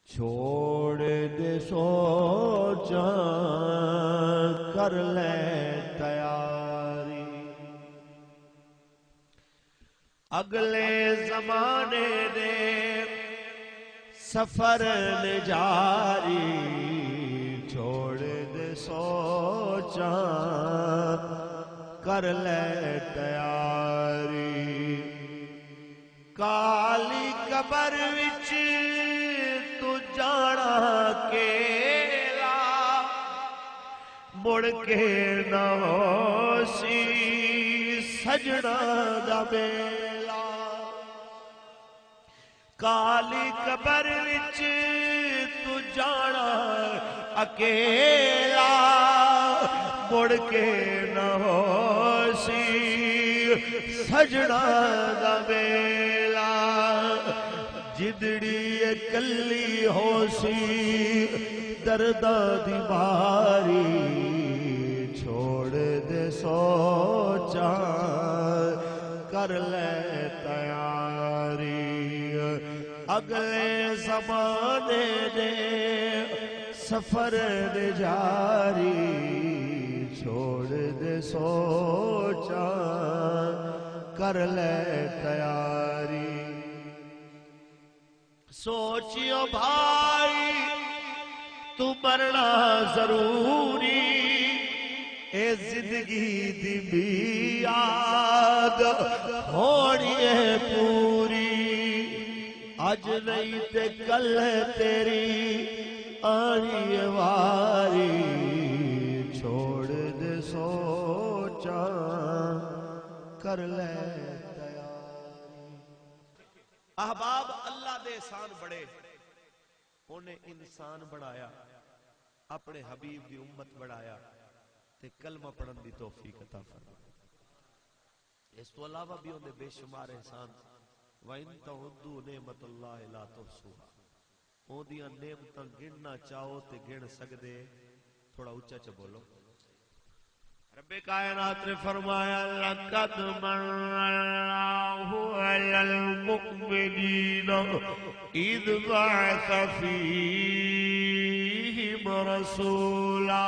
چھوڑ دے سوچاں کر لے تیاری اگلے زمانے دے سفر جاری چھوڑ دے سوچاں کر لے تیاری کالی قبر وچ تو جانا کیلا مڑ کے نہ ہوسی سجنا دا بیلا کالی قبر وچ تو جانا اکیلا مڑ کے نہ ہوسی سجنا دا بیلا جدڑی کلی ہو سی دردہ دی باری چھوڑ دے سوچاں کر لے تیاری اگلے زمانے دے سفر دے جاری چھوڑ دے سوچاں کر لے تیاری سوچیو بھائی تو مرنا ضروری اے زندگی دی میعاد ہونی ہے پوری اج نہیں تے کل تیری آنی واری چھوڑ دے سوچاں کر لے احباب اللہ دے احسان بڑے انہیں انسان بڑھایا اپنے حبیب دی امت بڑھایا تے کلمہ پڑھن دی توفیق عطا فرمائی اس تو علاوہ بھی انہیں بے شمار احسان وَإِن تَعُدُّوا نِعْمَتَ اللَّهِ لَا تُحْصُوهَا اون دیاں نعمتاں گننا چاہو تے گن سکدے تھوڑا اونچا چ بولو رب کائنات نے فرمایا لَقَدْ مَنَّ اللَّهُ عَلَى الْمُؤْمِنِينَ إِذْ بَعَثَ فِيهِمْ رَسُولًا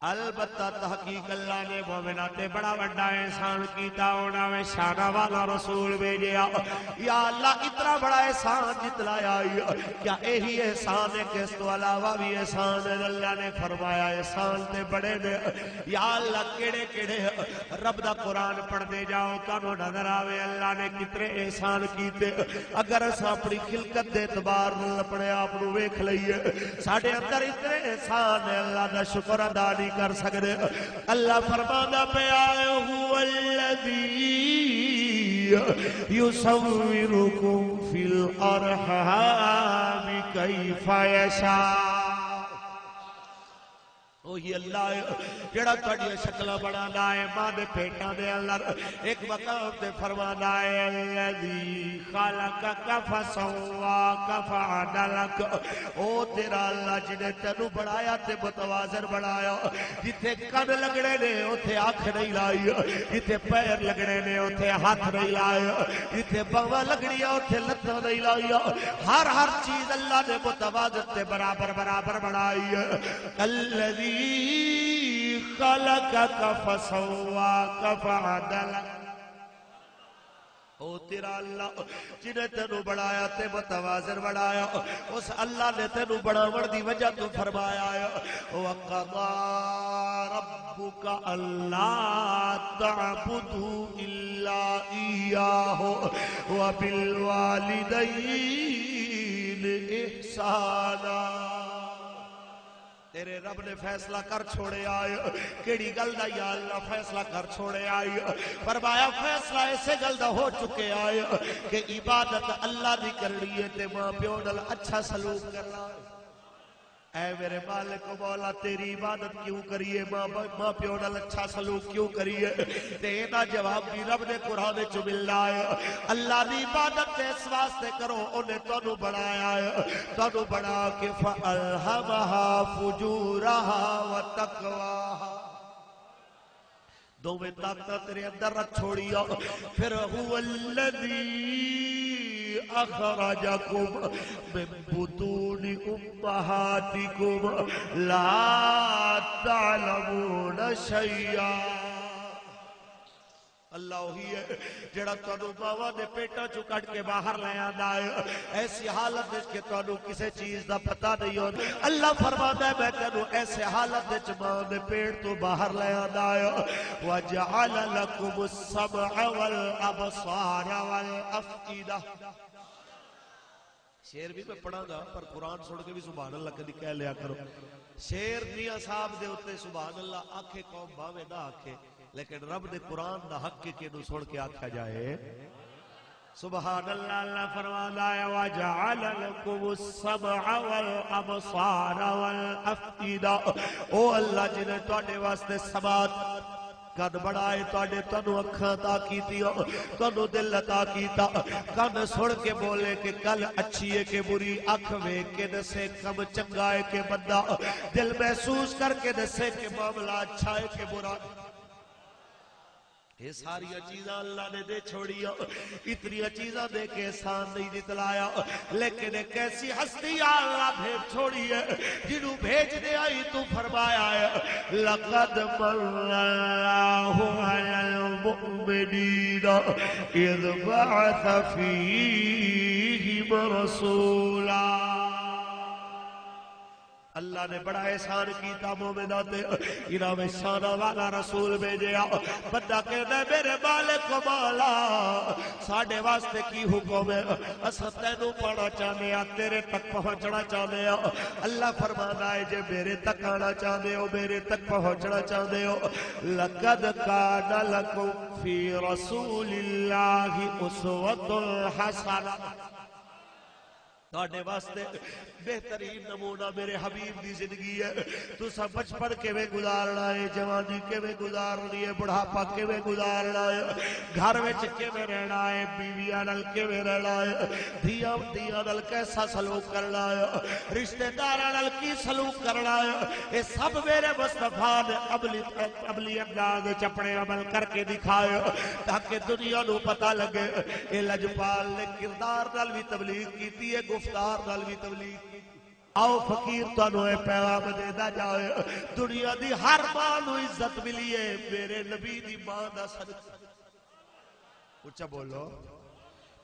البتہ تحقیق اللہ نے مومنات بڑا بڑا احسان کیتا ہونا میں شانہ والا رسول بھیجیا یا اللہ اتنا بڑا احسان جتلایا کیا یہی احسان ہے کہ اس تو علاوہ بھی احسان ہے اللہ نے فرمایا احسان تے بڑے نے یا اللہ کیڑے کیڑے رب دا قرآن پڑھتے جاؤ تانوں نظر آوے اللہ نے کتنے احسان کیتے اگر اس اپنی خلقت دے اعتبار نال اپنے آپ نو ویکھ لئیے ساڈے اندر اتنے احسان ہے اللہ دا شکر ادا نہیں کر سکتے اللہ فرمانا پہ آئے هو الذی یصورکم فی الارحام کیف یشاء وہی اللہ جڑا تہاڈی شکلاں بنانا ہے ماں دے پیٹاں دے اندر ایک مقام تے فرمانا ہے الذی خلقک فسواک فعدلک او تیرا اللہ جنے تینوں بنایا تے متوازن بنایا جتھے کن لگنے نے اوتھے آنکھ نہیں لائی جتھے پیر لگنے نے اوتھے ہاتھ نہیں لائے جتھے باواں لگنیاں اوتھے لتاں نہیں لائی ہر چیز اللہ نے متوازن تے برابر برابر بنائی ہے الذی خلقک فسواک فعدلک او تیرا اللہ جنہیں تینوں بڑھایا تے متوازن بڑھایا اس اللہ نے تینوں بڑھاون دی وجہ تو فرمایا ہے وَقَضَى رَبُّكَ أَلَّا تَعْبُدُوا إِلَّا إِيَّاهُ وَبِالْوَالِدَيْنِ إِحْسَانًا تیرے رب نے فیصلہ کر چھوڑے آئے کیڑی گل دا یا اللہ فیصلہ کر چھوڑے آئے فرمایا فیصلہ ایسے گل دا ہو چکے آئے کہ عبادت اللہ دی کرنی ہے تے ماں پیو نال اچھا سلوک کرنا اے میرے مالک و مولا تیری عبادت کیوں کریے ماں پیو نال اچھا سلوک کیوں کریے تینا جواب بھی رب نے قرآن چ ملنا ہے اللہ دی عبادت اس واسطے کرو انہیں تانوں بنایا ہے تانوں بنا کے فَأَلْهَمَهَا فُجُورَهَا وَتَقْوَاهَا دو میں طاقت تیرے اندر رکھ چھوڑیا پھر هُوَ الَّذِي اخرجکم من بطون امہاتکم لا تعلمون شیئا. اللہ وہی ہے جڑا تانوں ماواں دے پیٹاں چوں کڈ کے باہر لے آندا ہے ایسی حالت وچ کہ تانوں کسے چیز دا پتہ نہیں ہوندا. اللہ فرماتا ہے میں تینوں ایسے حالت وچ ماں دے پیٹ تو باہر لے آندا ہے. وجعل لكم السمع والابصار والافئدہ. شعر بھی میں پڑھا گا پر قرآن سن کے بھی سبحان اللہ کدی کہہ لیا کرو. شعر میاں صاحب دے اوتے سبحان اللہ آکھے قوم باویں نہ آکھے لیکن رب دے قرآن دا حق کے نو سن کے آکھا جائے سبحان اللہ. اللہ فرماتا ہے وَجَعَلَ لَكُمُ السَّمْعَ وَالْأَبْصَارَ وَالْأَفْئِدَةَ. او اللہ جنہیں تواڈے واسطے سماعت کن بڑھائے تواڈے تانوں اکھاں عطا کیتیاں تانوں دل عطا کیتا کن سن کے بولے کہ گل اچھی ہے کہ بری اکھ ویکھ کے دسے کم چنگا ہے کہ بندہ دل محسوس کر کے دسے کہ معاملہ اچھا ہے کہ برا. یہ ساری چیزاں اللہ نے دے چھوڑی اتنی چیزاں دے کے احسان نہیں دتلایا لیکن ایک ایسی ہستی اللہ بھیج چھوڑی ہے جنہوں بھیج دے آئی تو فرمایا ہے لقد من اللہ علی المؤمنین اذ بعث فیہم رسولا. اللہ نے بڑا احسان کیتا مومنہ تے انہاں میں شان والا رسول بھیجیا. بندہ کہتا ہے میرے مالک و مولا ساڈے واسطے کی حکم ہے اساں تینوں پانا چاہنے ہاں تیرے تک پہنچنا چاہنے ہاں. اللہ فرماتا ہے جے میرے تک آنا چاہتے ہو میرے تک پہنچنا چاہتے ہو لقد کان لکم فی رسول اللہ اسوۃ حسنہ. تواڈے واسطے بہترین نمونہ میرے حبیب دی زندگی ہے. تساں بچپن کیویں گزارنا ہے جوانی کیویں گزارنی ہے بڑھاپا کیویں گزارنا ہے گھر وچ کیویں رہنا ہے بیویاں نال کیویں رہنا ہے دھیاں نال کیسا سلوک کرنا ہے رشتہ داراں نال کی سلوک کرنا ہے یہ سب میرے مصطفیٰ نے عملی انداز وچ اپنے عمل کر کے دکھائے تاکہ دنیا نو پتہ لگے. اے لجپال نے کردار نال بھی تبلیغ کیتی ہے گفتار نال بھی تبلیغ کی. آؤ فقیر تانوں اے پیغام دیندا جائے دنیا دی ہر ماں نو عزت ملی ہے میرے نبی دی ماں دا صدقہ. اچھا بولو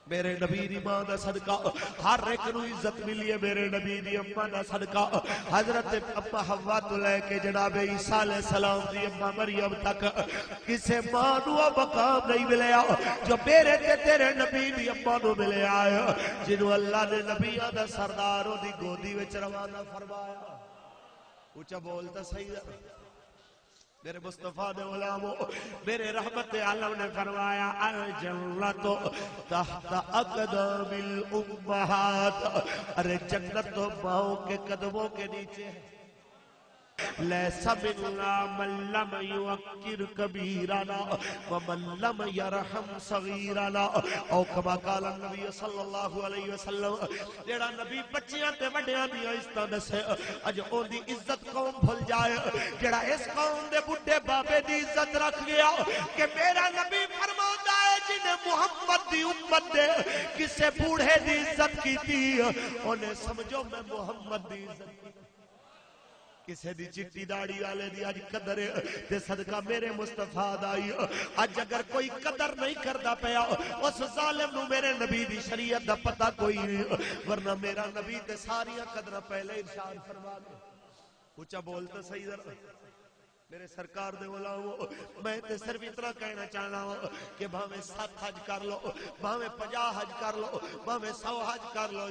میرے نبی دی ماں دا صدقہ ہر ایک نو عزت ملی ہے میرے نبی دی اماں دا صدقہ. حضرت اما حوا تو لے کے جناب عیسیٰ علیہ السلام دی اماں مریم تک کسے ماں نو مقام نہیں ملیا جو میرے تے تیرے نبی دی اماں نو ملیا ہے جنہوں اللہ نے نبیاں دا سرداروں دی گودی وچ روانہ فرمایا. اونچا بولتا صحیح ہے میرے مصطفیٰ نے غلاموں میرے رحمت عالم نے فرمایا الجنت تحت اقدام الامہات. ارے جنت تو ماؤں کے قدموں کے نیچے ہے. لیس منا من لم یوکر کبیرنا ومن لم یرحم صغیرنا او کما قال النبی صلی اللہ علیہ وسلم. جیڑا نبی بچیاں تے وڈیاں دی عزتاں دسے اج اون دی عزت قوم بھول جائے. جیڑا اس قوم دے بڈھے بابے دی عزت رکھ گیا کہ میرا نبی فرماتا ہے جنہیں محمد دی امت دے کسے بوڑھے دی عزت کی تھی انہیں سمجھو میں محمد دی عزت کی کسے دی چٹی داڑی والے دی اج قدر تے صدقہ میرے مصطفیٰ دائی. اج اگر کوئی قدر نہیں کردا پیا اس ظالم نو میرے نبی دی شریعت دا پتہ کوئی نہیں ورنہ میرا نبی تے ساری قدر پہلے ارشاد فرما دے. اونچا بولتا صحیح ذرا میرے سرکار دے غلامو میں تے صرف اتنا کہنا چاہنا ہوں کہ بھاویں 7 حج کر لو بھاویں 50 حج کر لو بھاویں 100 حج کر لو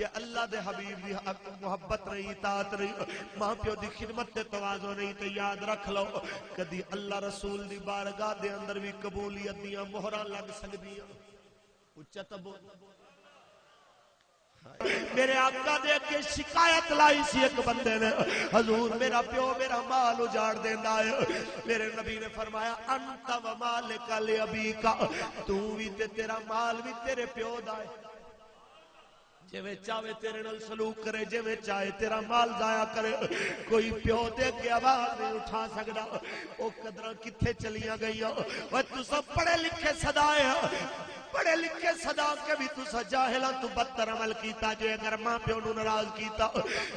یہ اللہ دے حبیب دی محبت نہیں اطاعت نہیں ماں پیو دی خدمت تے تواضع نہیں تے یاد رکھ لو کدی اللہ رسول دی بارگاہ دے اندر بھی قبولیت دیاں مہراں لگ سکدیاں. اچھا تبو میرے آقا دے کے شکایت لائی سی ایک بندے نے حضور میرا پیو میرا مال اجاڑ دینا ہے. میرے نبی نے فرمایا انت و مالک لابیک تو بھی تے تیرا مال بھی تیرے پیو دا ہے. جویں چاہے تیرے نال سلوک کرے، جویں چاہے تیرا مال ضائع کرے، کوئی پیو دے کے آواز نہیں اٹھا سکدا۔ او قدراں کتھے چلیاں گئیاں؟ او تو سب پڑھے لکھے صدائے پڑھے لکھے صدا کے بھی تو جاہلاں تو بدتر عمل کیتا جے اگر ماں پیو نو ناراض کیتا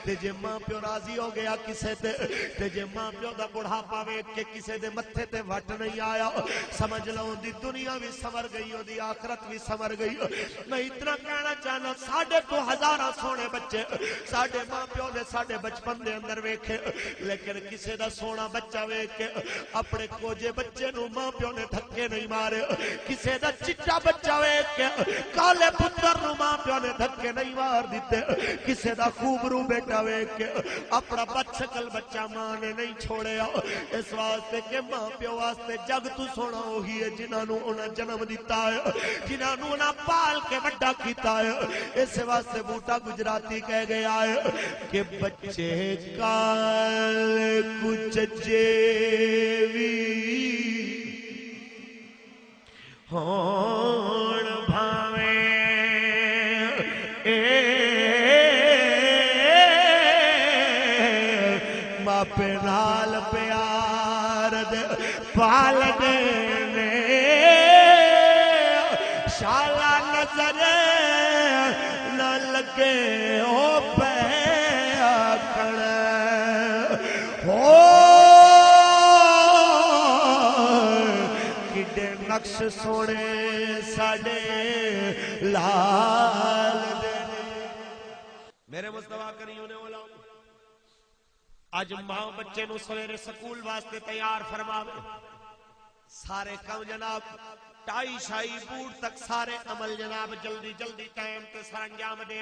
تے جے ماں پیو راضی ہو گیا کسے تے جے ماں پیو دا بڑھاپا ویکھ کے کسے دے متھے تے وٹ نہیں آیا سمجھ لو دی دنیا بھی سمر گئی او دی آخرت بھی سمر گئی۔ میں اتنا کہنا چاہنا ساڈے تو ہزاراں سونے بچے ساڈے ماں پیو نے ساڈے بچپن دے اندر ویکھے لیکن کسے دا سونا بچہ ویکھ کے اپنے کوجے بچے نو ماں پیو نے دھکے نہیں مارے، کسے دا چٹا بچہ کالے پتر نو ماں پیو نے دھکے نہیں مار دیتے، کسے دا خوب رو بیٹا ویکھ کے اپنا بد شکل بچہ ماں نے نہیں چھوڑیا، اس واسطے کہ ماں پیو واسطے جگ تو سونا وہی ہے جنہاں نو انہاں جنم دیتا ہے، جنہاں نو انہاں پال کے بڑا کیتا ہے۔ اس واسطے بوٹا گجراتی کہہ گیا ہے کہ بچے کال کچے وی ہون بھاویں باپ نال پیار دے پال دینے شالا نظر نہ لگے او پہ آکھن ہو نقش سونے ساڑے لال دے میرے مصطفیٰ کریوں نے اولا آج ماں بچے نو سویرے سکول واسطے تیار فرماوے سارے کم جناب ٹائی شائی بوڑ تک سارے عمل جناب جلدی جلدی ٹائم تے سرانجام دے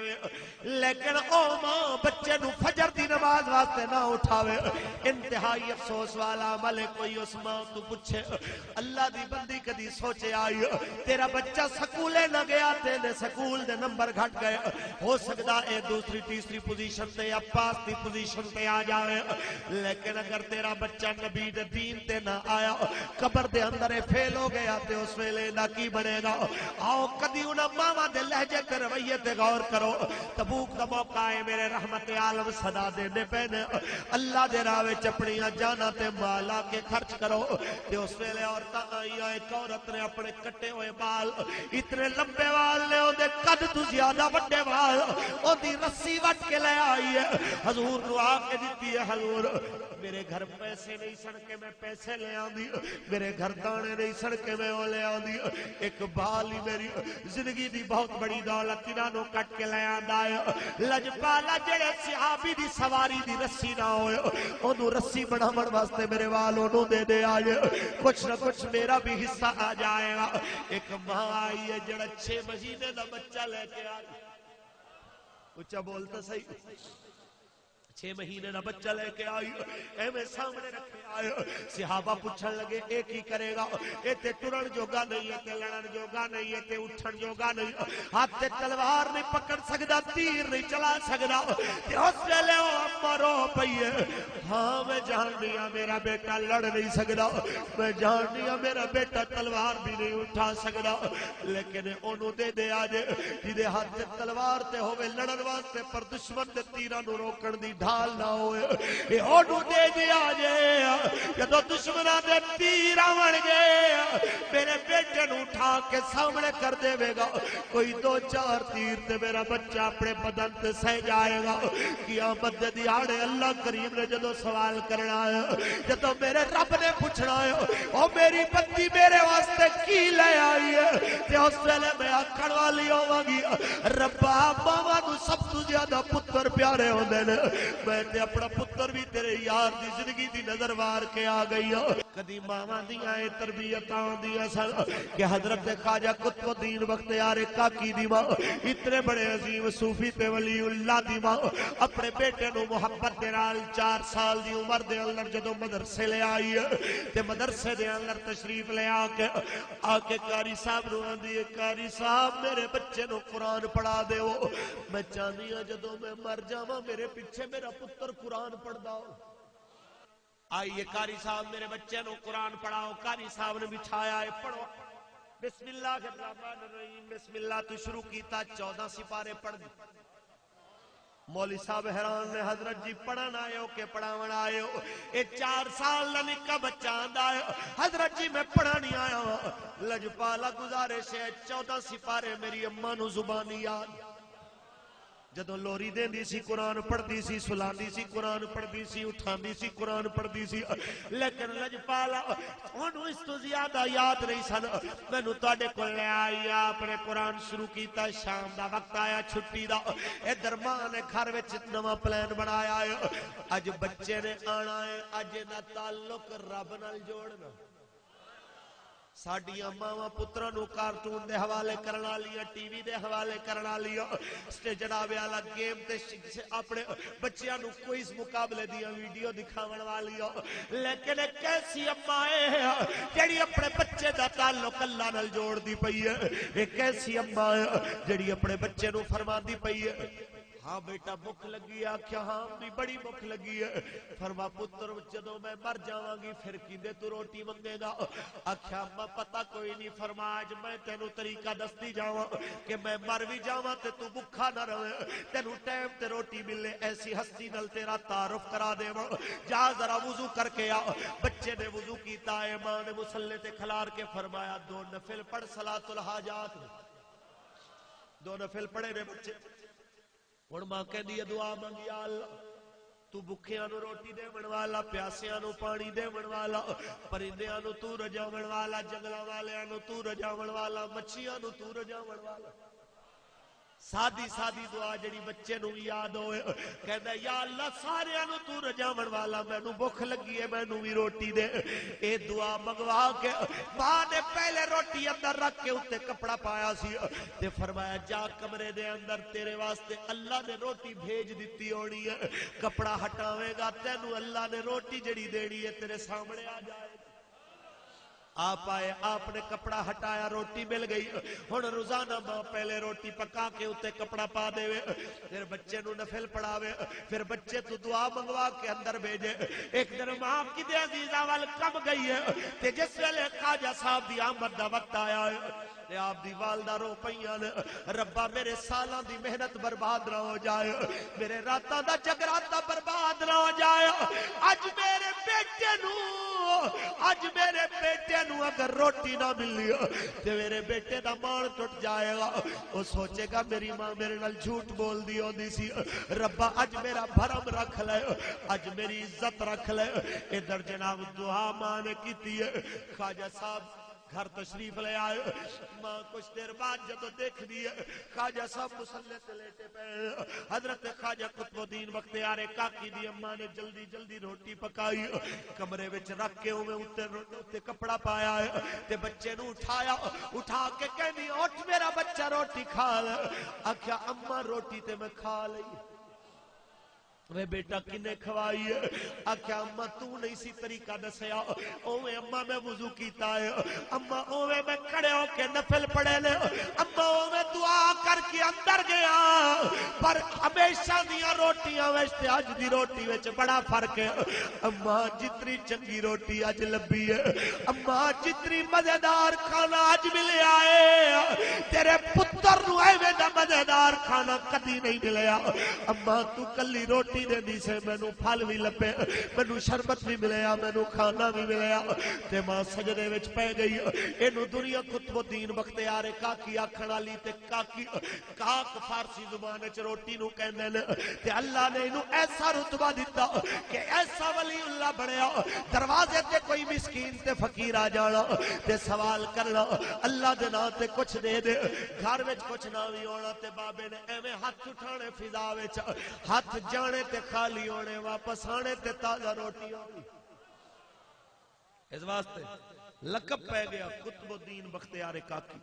لیکن او ماں بچے نو فجر دی نماز واسطے نہ اٹھاوے انتہائی افسوس والا عمل ہے۔ کوئی اس ماں تو پوچھے اللہ دی بندی کدی سوچے آئی تیرا بچہ سکولے نہ گیا تینے سکول دے نمبر گھٹ گئے ہو سکتا ہے دوسری تیسری پوزیشن تے یا پاس دی پوزیشن تے آ جاوے لیکن اگر تیرا بچہ نبی دے دین تے نہ آیا قبر دے اندر فیل ہو گیا تے اس ویلے نہ کی بنے گا۔ آؤ کدی انہاں ماما دے لہجے تے رویے تے غور کرو۔ تبوک دا موقع ہے میرے رحمت عالم صدا دینے پینے اللہ دے راہ وچ اپنیاں جانا تے مالا کے خرچ کرو تے اس ویلے عورتاں آئیاں ایک عورت نے اپنے کٹے ہوئے بال اتنے لمبے وال نے او دے قد تو زیادہ بڑے وال او دی رسی وٹ کے لے آئی ہے حضور نو آ کے دیتی ہے حضور میرے گھر پیسے نہیں سن کے میں پیسے لے آندی میرے گھر دانے نہیں سن کے میں وہ لے آندی ایک بال ہی میری زندگی دی بہت بڑی دولت انہوں کٹ کے لے آندا ہے لجپالا جڑے صحابی دی سواری دی رسی نہ ہوئے انہوں رسی بڑھاون واسطے میرے وال انہوں دے دے آئے کچھ نہ کچھ میرا بھی حصہ آ جائے گا۔ ایک ماں آئی ہے جڑا 6 مہینے دا بچہ لے کے آئی اچھا بولتا صحیح 6 مہینے نہ بچہ لے کے آئی اے میں سامنے رکھے آئے صحابہ پوچھن لگے ایک ہی کرے گا اے تے ٹرن جوگا نہیں ہے تے لڑن جوگا نہیں ہے تے اٹھن جوگا نہیں ہاتھ تے تلوار نہیں پکڑ سکدا تیر نہیں چلا سکدا تے اس ویلے او اما رو پئی ہے ہاں میں جاننی ہاں میرا بیٹا لڑ نہیں سکدا میں جاننی ہاں میرا بیٹا تلوار بھی نہیں اٹھا سکدا لیکن اونوں دے دے آجے جدے ہاتھ تے تلوار تے ہوئے لڑن واسطے پر دشمن دے تیراں نو روکن دی ڈھال نہ ہوئے اے اوڈو دے دیا جے جدو دشمنہ دے تیر آون گے میرے بیٹے نو اٹھا کے سامنے کر دے وے گا کوئی 2-4 تیر تے میرا بچہ اپنے بدن تے سہ جائے گا قیامت دے دیاڑے اللہ کریم نے جدو سوال کرنا ہے جدو میرے رب نے پوچھنا ہے او میری بندی میرے واسطے کی لے آئی ہے تے اس ویلے میں آکھن والی ہوواں گی ربا ماما نو سب تو زیادہ پتر پیارے ہوندے نے میں تے اپنا پتر بھی تیرے یار دی زندگی دی نظر وار کے آ گئی ہوں کدی ماما دیاں اے تربیتاں دیاں سن کہ حضرت خواجہ قطب الدین بختیار کاکی دی ماں اتنے بڑے عظیم صوفی تے ولی اللہ دی ماں اپنے بیٹے نو محبت دے نال 4 سال دی عمر دے اندر جدو مدرسے لے آئی تے مدرسے دے اندر تشریف لے آ کے قاری صاحب نو آندی ہے قاری صاحب میرے بچے نو قرآن پڑھا دے میں چاہنی ہوں جدو میں مر جاواں میرے پیچھے میرا پتر قرآن پڑھ داؤ آئیے قاری صاحب میرے بچے نو قرآن پڑھاؤ قاری صاحب نے بچھایا ہے پڑھو بسم اللہ الرحمن الرحیم بسم اللہ تو شروع کیتا 14 سپارے پڑھ دی مولوی صاحب حیران نے حضرت جی پڑھن آئے ہو کہ پڑھاون آئے ہو اے 4 سال دا نکا بچہ آندا ہے حضرت جی میں پڑھا نہیں آیا ہوں لجپالا گزارش ہے 14 سپارے میری اماں نو زبانی یاد جدوں لوری دیندی سی قرآن پڑھ دی سی سلاندی سی قرآن پڑھ دی سی اٹھاندی سی قرآن پڑھ دی سی لیکن لجپالا انہوں اس تو زیادہ یاد نہیں سن مینوں تواڈے کول لے آئی آپ نے قرآن شروع کیتا شام دا وقت آیا چھٹی دا ادھر ماں نے گھر وچ نواں پلان بنایا ہے اج بچے نے آنا ہے اج دا تعلق رب نال جوڑنا ساڈیاں ماواں پتراں نو کارٹون دے حوالے کرن والیاں ٹی وی دے حوالے کرن والیاں تے جناب والا گیم تے اپنے بچیاں نو کوئز مقابلے دیاں ویڈیو دکھاون والیاں لیکن ایک ایسی اماں ہے جڑی اپنے بچے دا تعلق اللہ نال جوڑ دی پئی ہے ایک ایسی اماں ہے جڑی اپنے بچے نو فرماندی پئی ہے ہاں بیٹا بھوک لگی ہے آکھیا ہاں بھی بڑی بھوک لگی ہے فرما پتر جدوں میں مر جاواں گی پھر کیندے تو روٹی منگے گا آکھیا اما پتہ کوئی نہیں فرما اج میں تینوں طریقہ دستی جاواں کہ میں مر بھی جاواں تے تو بھوکا نہ رہے تینوں ٹائم تے روٹی ملے ایسی ہستی نال تیرا تعارف کرا دیواں جا ذرا وضو کر کے آ بچے نے وضو کیتا ہے ماں نے مصلی تے کھلار کے فرمایا 2 نفل پڑھ صلاۃ الحاجات 2 نفل پڑھے نے بچے ہن ماں کہندی ہے دعا منگ یا اللہ تو بکھیاں نو روٹی دیون والا پیاسیاں نو پانی دیون والا پرندیاں نو تو رجاون والا جنگلاں والیاں نو تو رجاون والا مچھیاں نو تو رجاون والا سادی سادی دعا جڑی بچے نو یاد ہوئے کہندا یا اللہ سارے نو تو رجاون والا مینوں بھوک لگی ہے مینوں بھی روٹی دے اے دعا منگوا کے ماں نے پہلے روٹی اندر رکھ کے اوتے کپڑا پایا سی تے فرمایا جا کمرے دے اندر تیرے واسطے اللہ نے روٹی بھیج دتی ہونی ہے کپڑا ہٹاوے گا تینوں اللہ نے روٹی جڑی دینی ہے تیرے سامنے آ جائے آپ آئے آپ نے کپڑا ہٹایا روٹی مل گئی ہن روزانہ ماں پہلے روٹی پکا کے اتے کپڑا پا دے پھر بچے نو نفل پڑھاوے پھر بچے تو دعا منگوا کے اندر بھیجے ایک دن ماں کی دے عزیزہ وال کم گئی ہے تے جس ویلے خواجہ صاحب دی آمد دا وقت آیا ہے آپ دی والدہ رو پئیاں ربا میرے سالاں دی محنت برباد نہ ہو جائے میرے راتاں دا جگراتا برباد نہ ہو جائے اج میرے بیٹے نو اج میرے بیٹے نو اگر روٹی نہ ملی تے میرے بیٹے دا مان ٹوٹ جائے گا وہ سوچے گا میری ماں میرے نال جھوٹ بول دی ہوندی سی ربا اج میرا بھرم رکھ لے اج میری عزت رکھ لے ادھر جناب دعا ماں نے کیتی ہے خواجہ صاحب گھر تشریف لے آئے ماں کچھ دیر بعد جدو دیکھ دی ہے خواجہ صاحب مصلی تے لیٹے پے حضرت خواجہ قطب الدین بختیار کاکی دی اماں نے جلدی جلدی روٹی پکائی کمرے وچ رکھ کے اوتے کپڑا پایا ہے تے بچے نو اٹھایا اٹھا کے کہندی اٹھ میرا بچہ روٹی کھا لے آکھیا اماں روٹی تے میں کھا لئی وہ بیٹا کنے کھوائی ہے آکھیا اماں تو نہیں سی طریقہ دسیا اوے اماں میں وضو کیتا ہے اماں اوے میں کھڑے ہو کے نفل پڑھے لے اماں اوے دعا کر کے اندر گیا پر ہمیشہ دیاں روٹیاں وچ اج دی روٹی وچ بڑا فرق ہے اماں جتنی چنگی روٹی اج لبھی ہے اماں جتنی مزیدار کھانا اج ملیا ہے تیرے پتر نو ایویں دا مزیدار کھانا کدی نہیں ملیا اماں تو کلی روٹی دے سے مینوں پھل بھی لبے مینوں شربت بھی ملیا مینوں کھانا بھی ملیا تے ماں سجدے وچ پے گئی اینو دنیا قطب الدین بختیار کاکی آکھن والی تے کاکی کاک فارسی زبان وچ روٹی نو کہندے نے تے اللہ نے اینو ایسا رتبہ دتا کہ ایسا ولی اللہ بنیا دروازے تے کوئی مسکین تے فقیر آ جانا تے سوال کرنا اللہ دے نام تے کچھ دے دے گھر وچ کچھ نہ وی ہونا تے بابے نے ایویں ہاتھ اٹھانے فضا وچ ہاتھ جانے تے خالی ہونے واپس آنے تے تازہ روٹی ہونی اس واسطے لقب پہ گیا قطب الدین بختیار کاکی